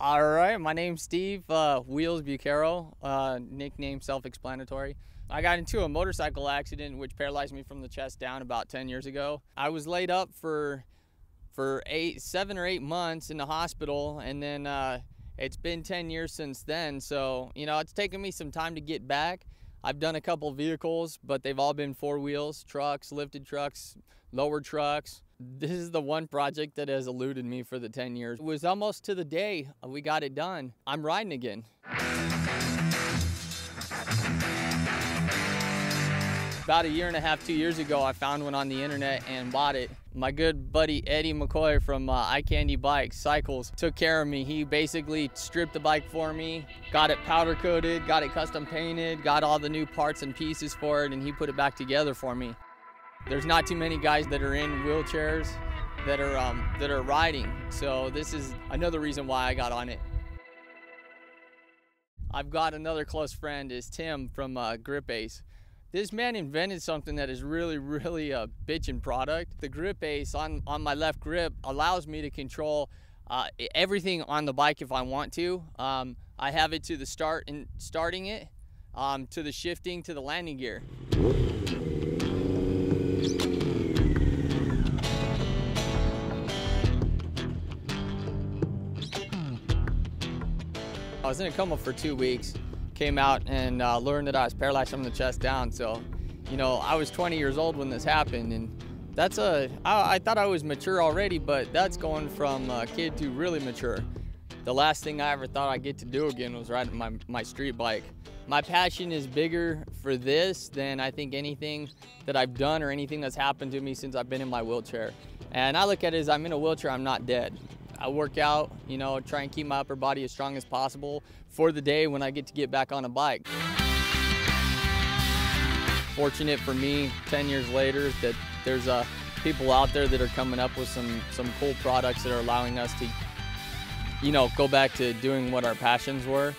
All right, my name's Steve, Wheels Bucaro, nickname self-explanatory. I got into a motorcycle accident which paralyzed me from the chest down about 10 years ago. I was laid up for 7 or 8 months in the hospital, and then it's been 10 years since then. So, it's taken me some time to get back. I've done a couple vehicles, but they've all been 4 wheels, trucks, lifted trucks, lower trucks. This is the one project that has eluded me for the 10 years. It was almost to the day we got it done. I'm riding again. About 1.5 years, 2 years ago, I found one on the internet and bought it. My good buddy Eddie McCoy from Eye Candy Bikes, Cycles, took care of me. He basically stripped the bike for me, got it powder coated, got it custom painted, got all the new parts and pieces for it, and he put it back together for me. There's not too many guys that are in wheelchairs that are riding, so this is another reason why I got on it. I've got another close friend, is Tim from GripAce. This man invented something that is really a bitchin' product. The GripAce on my left grip allows me to control everything on the bike if I want to. I have it to the starting it, to the shifting, to the landing gear. I was in a coma for 2 weeks, came out and learned that I was paralyzed from the chest down. So, I was 20 years old when this happened, and I thought I was mature already, but that's going from a kid to really mature. The last thing I ever thought I'd get to do again was ride my street bike. My passion is bigger for this than I think anything that I've done or anything that's happened to me since I've been in my wheelchair. And I look at it as I'm in a wheelchair, I'm not dead. I work out, try and keep my upper body as strong as possible for the day when I get to get back on a bike. Fortunate for me, 10 years later, that there's people out there that are coming up with some cool products that are allowing us to, go back to doing what our passions were.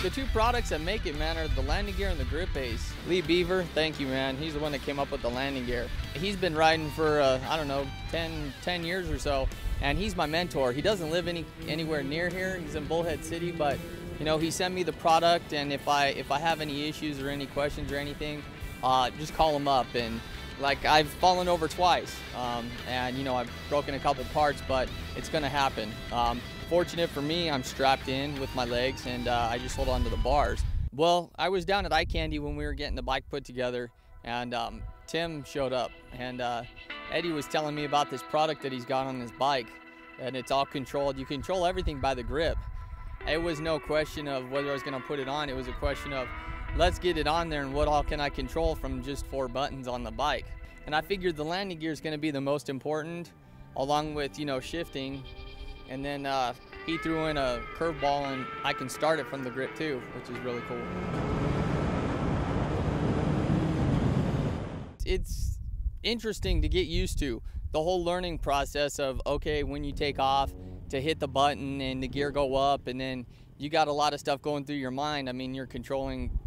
The 2 products that make it, man, are the landing gear and the GripAce. Lee Beaver, thank you, man. He's the one that came up with the landing gear. He's been riding for, I don't know, 10 years or so, and he's my mentor. He doesn't live anywhere near here. He's in Bullhead City, but, he sent me the product, and if I have any issues or any questions or anything, just call him up. And, like, I've fallen over twice, and, I've broken a couple parts, but it's going to happen. Fortunate for me, I'm strapped in with my legs, and I just hold on to the bars. Well, I was down at Eye Candy when we were getting the bike put together, and Tim showed up, and Eddie was telling me about this product that he's got on his bike, and it's all controlled. You control everything by the grip. It was no question of whether I was going to put it on. It was a question of, let's get it on there, and what all can I control from just 4 buttons on the bike. And I figured the landing gear is going to be the most important, along with, shifting. And then he threw in a curveball, and I can start it from the grip too, which is really cool. It's interesting to get used to, the whole learning process of, okay, when you take off, to hit the button and the gear go up, and then you got a lot of stuff going through your mind. I mean, you're controlling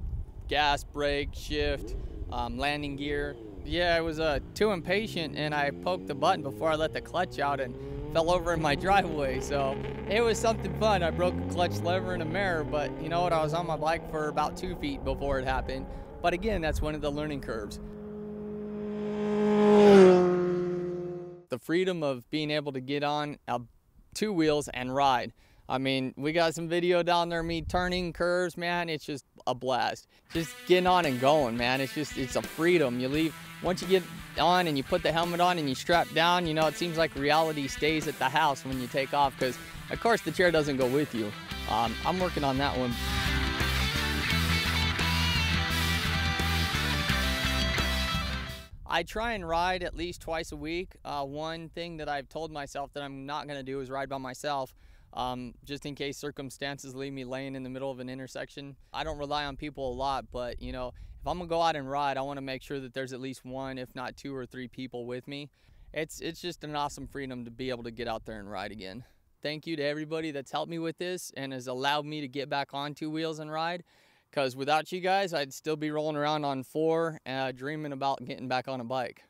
gas, brake, shift, landing gear. Yeah, I was too impatient, and I poked the button before I let the clutch out and fell over in my driveway. So it was something fun. I broke a clutch lever and a mirror, but you know what? I was on my bike for about 2 feet before it happened. But again, that's one of the learning curves. The freedom of being able to get on 2 wheels and ride. I mean, we got some video down there, me turning curves, man. It's just a blast. Just getting on and going, man. It's a freedom. You leave, once you get on and you put the helmet on and you strap down, it seems like reality stays at the house when you take off, because of course the chair doesn't go with you. I'm working on that one. I try and ride at least twice a week. One thing that I've told myself that I'm not gonna do is ride by myself. Just in case circumstances leave me laying in the middle of an intersection. I don't rely on people a lot, but if I'm gonna go out and ride, I wanna make sure that there's at least 1, if not 2 or 3 people with me. It's just an awesome freedom to be able to get out there and ride again. Thank you to everybody that's helped me with this and has allowed me to get back on 2 wheels and ride. because without you guys, I'd still be rolling around on 4, dreaming about getting back on a bike.